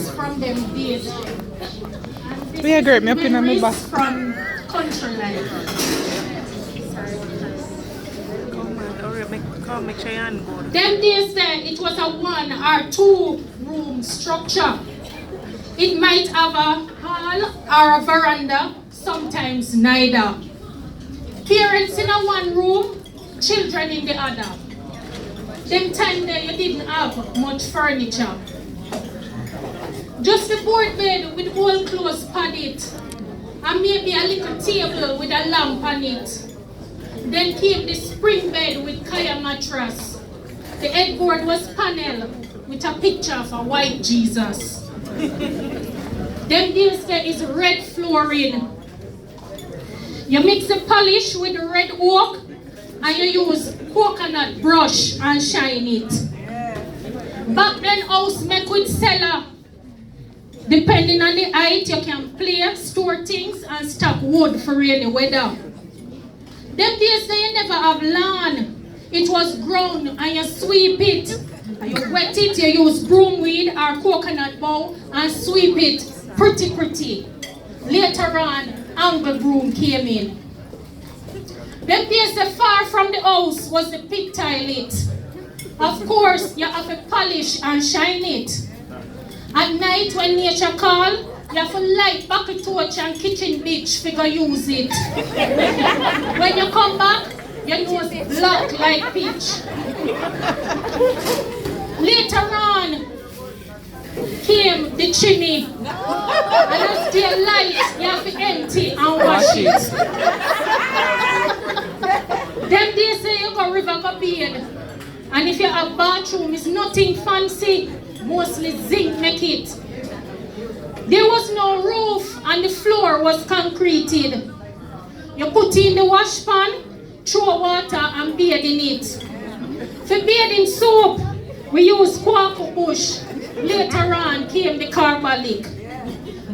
memories from them days. We agree, me up in my Memories from country life. Make sure you go. Them days there, it was a 1 or 2 room structure. It might have a hall or a veranda, sometimes neither. Parents in a 1 room, children in the other. Them time there you didn't have much furniture. Just a board bed with old clothes on it, and maybe a little table with a lamp on it. Then came the spring bed with kaya mattress. The headboard was panel with a picture of a white Jesus. Then this there is red flooring. You mix the polish with the red oak and you use coconut brush and shine it. Back then house make with cellar. Depending on the height, you can play, store things and stock wood for rainy weather. Them days they never have lawn. It was ground and you sweep it. You wet it, you use broom weed or coconut bowl and sweep it pretty. Later on, angle broom came in. Them days far from the house was the pig toilet. Of course, you have to polish and shine it. At night when nature call, you have to light bucket torch and kitchen bitch figure use it. When you come back, your nose black like pitch. Later on came the chimney. And as the light, you have to empty and wash it. Them days say you go river go bathe. And if you have bathroom, it's nothing fancy. Mostly zinc make it. There was no roof and the floor was concreted. You put in the wash pan, throw water and bathe in it. For bathing soap, we use quaco bush. Later on came the carbolic.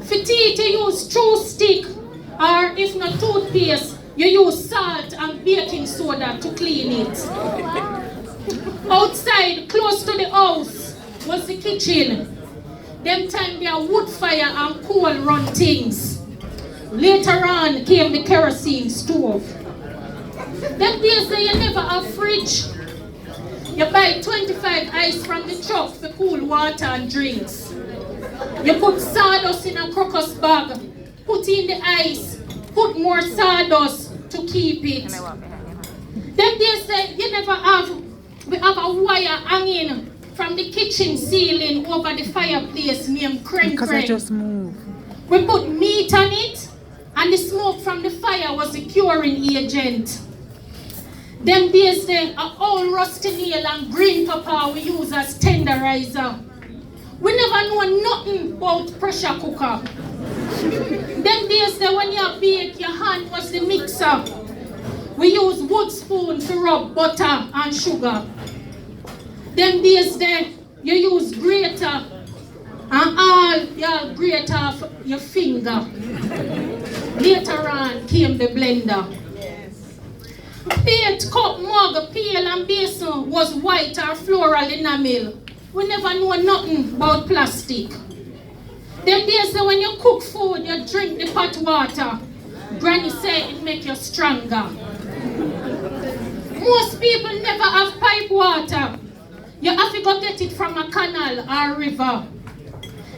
For teeth, you use chew stick, or if not toothpaste, you use salt and baking soda to clean it. Outside, close to the house, was the kitchen. Them time there wood fire and coal run things. Later on came the kerosene stove. Them days there you never have fridge. You buy 25 ice from the truck for cool water and drinks. You put sawdust in a crocus bag, put in the ice, put more sawdust to keep it. Them days there you never have, we have a wire hanging from the kitchen ceiling over the fireplace named crane. Because I just moved. We put meat on it, and the smoke from the fire was the curing agent. Them days there, an old rusty nail and green pepper we use as tenderizer. We never know nothing about pressure cooker. Them days there, when you bake, your hand was the mixer. We use wood spoon to rub butter and sugar. Them days there, you use grater and all your grate off your finger. Later on came the blender. Plate, cup, mug, pail and basin was white or floral enamel. We never know nothing about plastic. Them days when you cook food, you drink the hot water. Granny said it make you stronger. Most people never have pipe water. You have to go get it from a canal or river.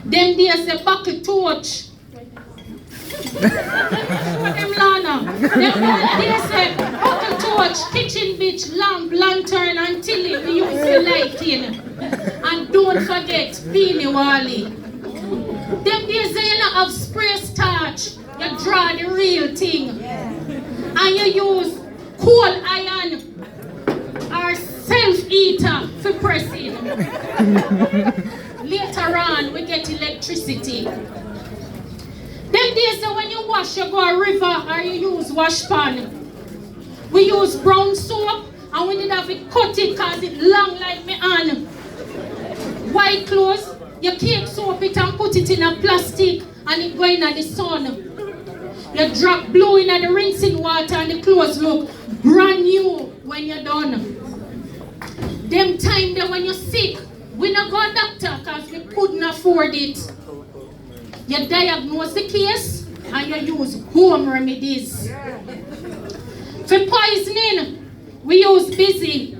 Then there's a bucket torch. Them there's a bucket torch, kitchen bitch, lamp, lantern, and tilly we use the lighting. And don't forget Beanie Wally. Them days you not have spray starch. You draw the real thing. And you use coal iron or self-eater for pressing. Later on, we get electricity. Them days when you wash, you go a river or you use wash pan. We use brown soap and we need to have it cut it because it long like me hand. White clothes, you cake soap it and put it in a plastic and it go in the sun. You drop blue in the rinsing water and the clothes look brand new when you're done. Them time there when you're sick, we not go doctor because we couldn't afford it. You diagnose the case and you use home remedies. For poisoning, we use busy.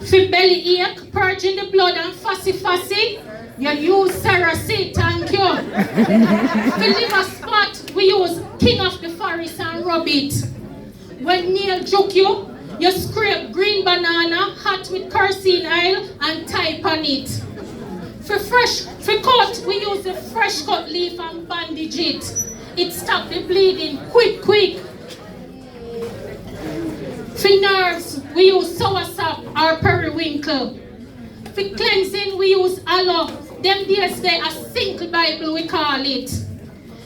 For belly ache, purging the blood and fussy, you use Ceracid, thank you. For liver spot, we use King of the Forest and rub it. When nail juke you, you scrape green banana, hot with kerosene oil and type on it. For cut, we use the fresh cut leaf and bandage it. It stops the bleeding quick. For nerves, we use soursop or periwinkle. For cleansing, we use aloe. Them days there a single Bible we call it.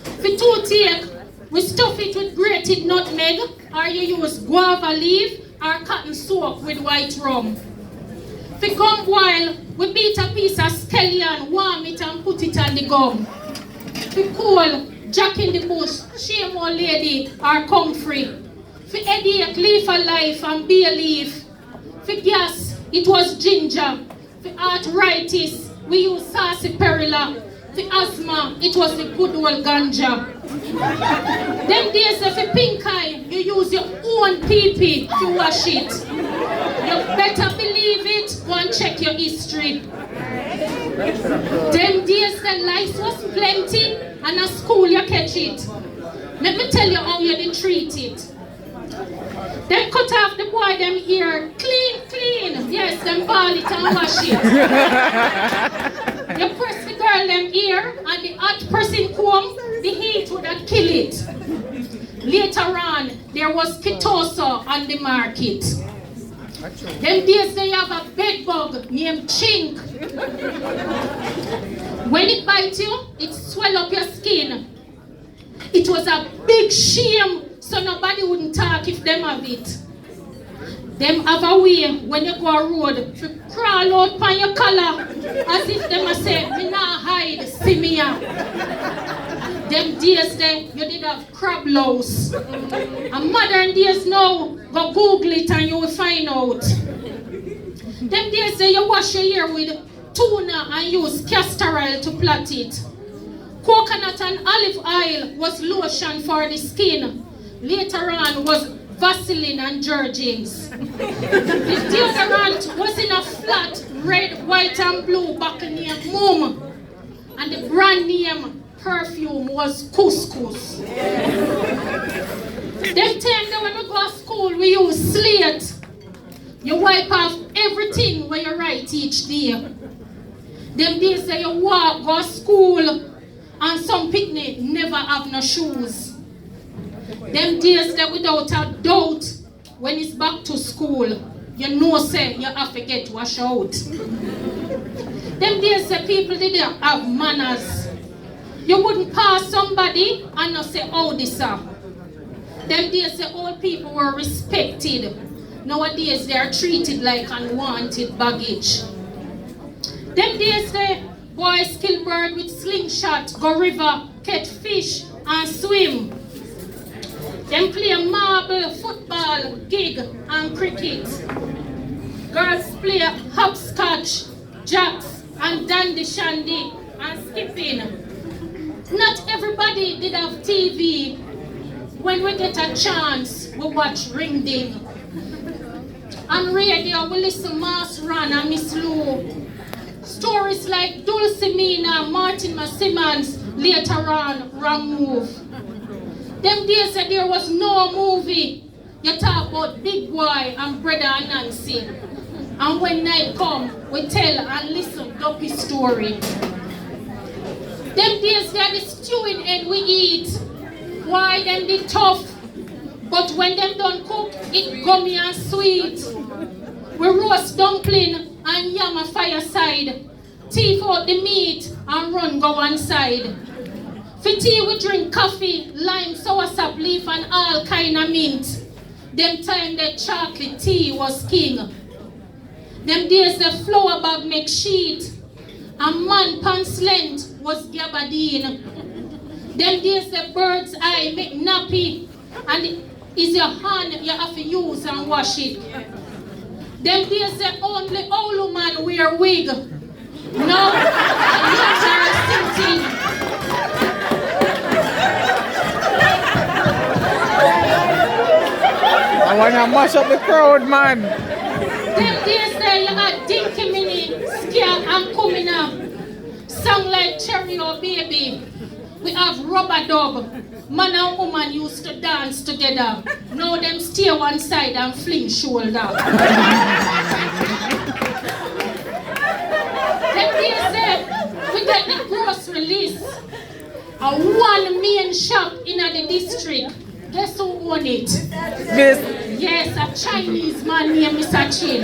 For toothache, we stuff it with grated nutmeg, or you use guava leaf or cotton soak with white rum. For gum boil, we beat a piece of scallion, warm it and put it on the gum. For cold, jack in the bush, shame old lady or comfrey. For headache, leaf of life and bay leaf. For gas, it was ginger. For arthritis, we use sarsaparilla. For asthma, it was the good old ganja. Them days for pink eye, you use your own pee-pee to wash it. You better believe it, go and check your history. Them days the life was plenty and at school you catch it. Let me tell you how you did treat it. Them cut off the boy them ear, clean. Yes, them ball it and wash it. You press the girl them ear and the hot pressing comb, the heat would have kill it. Later on, there was Kitoso on the market. Them days they have a bed bug named chink. When it bites you, it swell up your skin. It was a big shame, so nobody wouldn't talk if them have it. Them have a way when you go a road to crawl out on your collar as if them a say, me nah hide, see me here. Them days there, you did have crab louse. And modern days now, go Google it and you will find out. Them days there, you wash your hair with tuna and use castor oil to plait it. Coconut and olive oil was lotion for the skin. Later on was Vaseline and Jergens. The deodorant was in a flat red, white and blue bottle named Mum. And the brand name perfume was Couscous. Them time when we go to school, we use slate. You wipe off everything when you write each day. Them days that you walk, go to school, and some picnic never have no shoes. Them days that without a doubt, when it's back to school, you know say you have to get washed out. Them days that people didn't have manners. You wouldn't pass somebody and not say, oh, this up. Them days that old people were respected. Nowadays they are treated like unwanted baggage. Them days the boys kill bird with slingshot, go river, catch fish and swim. Them play marble, football, gig and cricket. Girls play hopscotch, jacks and dandy shandy and skipping. Not everybody did have TV. When we get a chance, we watch Ring Ding. On radio, we listen Mass Ran and Miss Lou. Stories like Dulcimina, Martin Simmons, later on, Wrong Move. Them days that there was no movie, you talk about Big Boy and Brother and Nancy. And when night come, we tell and listen Duppy story. Them days they are the stewing egg we eat. Why them they tough? But when them don't cook, it gummy and sweet. We roast dumpling and yam a fireside. Teeth out the meat and run go one side. For tea we drink coffee, lime, soursop leaf and all kind of mint. Them time that chocolate tea was king. Them days the flour bag make sheet. And man pants length was gabardine. Them days the bird's eye make nappy. And is your hand you have to use and wash it. Them days the only old man wear wig. Now, the youths are sitting. And I mash up the crowd, man. Them days there, you got Dinky Mini, Scare and Coming Up. Song like Cherry or Baby. We have Rubber Dub. Man and woman used to dance together. Now them stay one side and fling shoulder. Them days there, we get the grocery list. A one main shop in the district. Guess who own it? This. Yes, a Chinese man named Mr. Chin.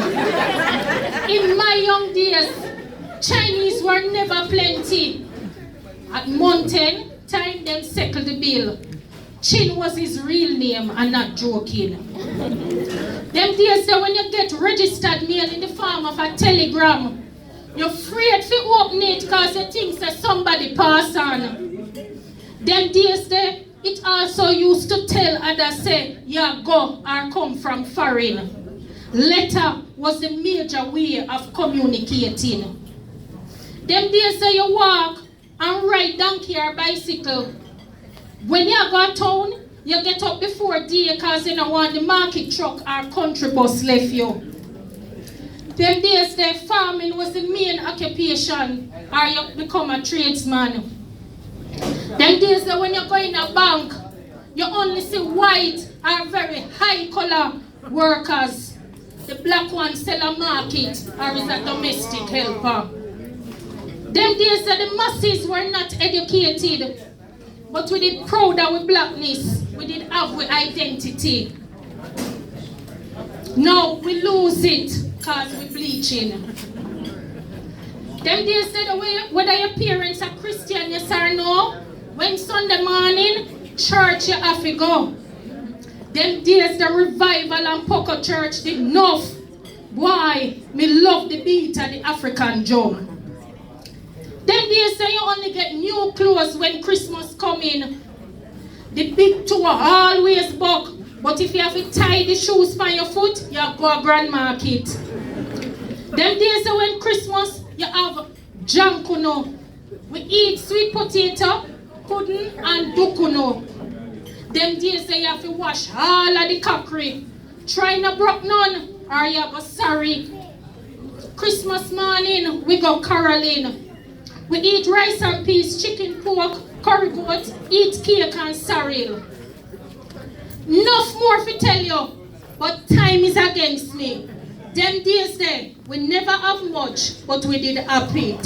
In my young days, Chinese were never plenty. At mountain time, them settled the bill. Chin was his real name and not joking. Them days there, when you get registered mail in the form of a telegram, you're afraid to open it because you think that somebody passed on. Them days there, it also used to tell others say, yeah, go or come from foreign. Letter was the major way of communicating. Them days there, you walk and ride donkey or bicycle. When you go to town, you get up before day because you don't want the market truck or country bus left you. Them days there, farming was the main occupation or you become a tradesman. Them days that when you go in a bank, you only see white or very high color workers. The black ones sell a market or is a domestic helper. Them days that the masses were not educated, but we did proud of our blackness, we did have our identity. Now we lose it because we're bleaching. Them days that whether your parents are Christian, yes or no, when Sunday morning, church you have to go. Them days the revival and Poco Church did enough. Why? Me love the beat of the African drum. Them days say you only get new clothes when Christmas come in. The big toe always buck. But if you have to tie the shoes on your foot, you go to Grand Market. Them days say when Christmas, you have jankuno. We eat sweet potato, pudding and dukuno. Them days say you have to wash all of the cockery. Try not broke none or you go sorry. Christmas morning, we go caroling. We eat rice and peas, chicken, pork, curry goat, eat cake and sorrel. Enough more to tell you, but time is against me. Them days there, we never have much, but we did happy. Thank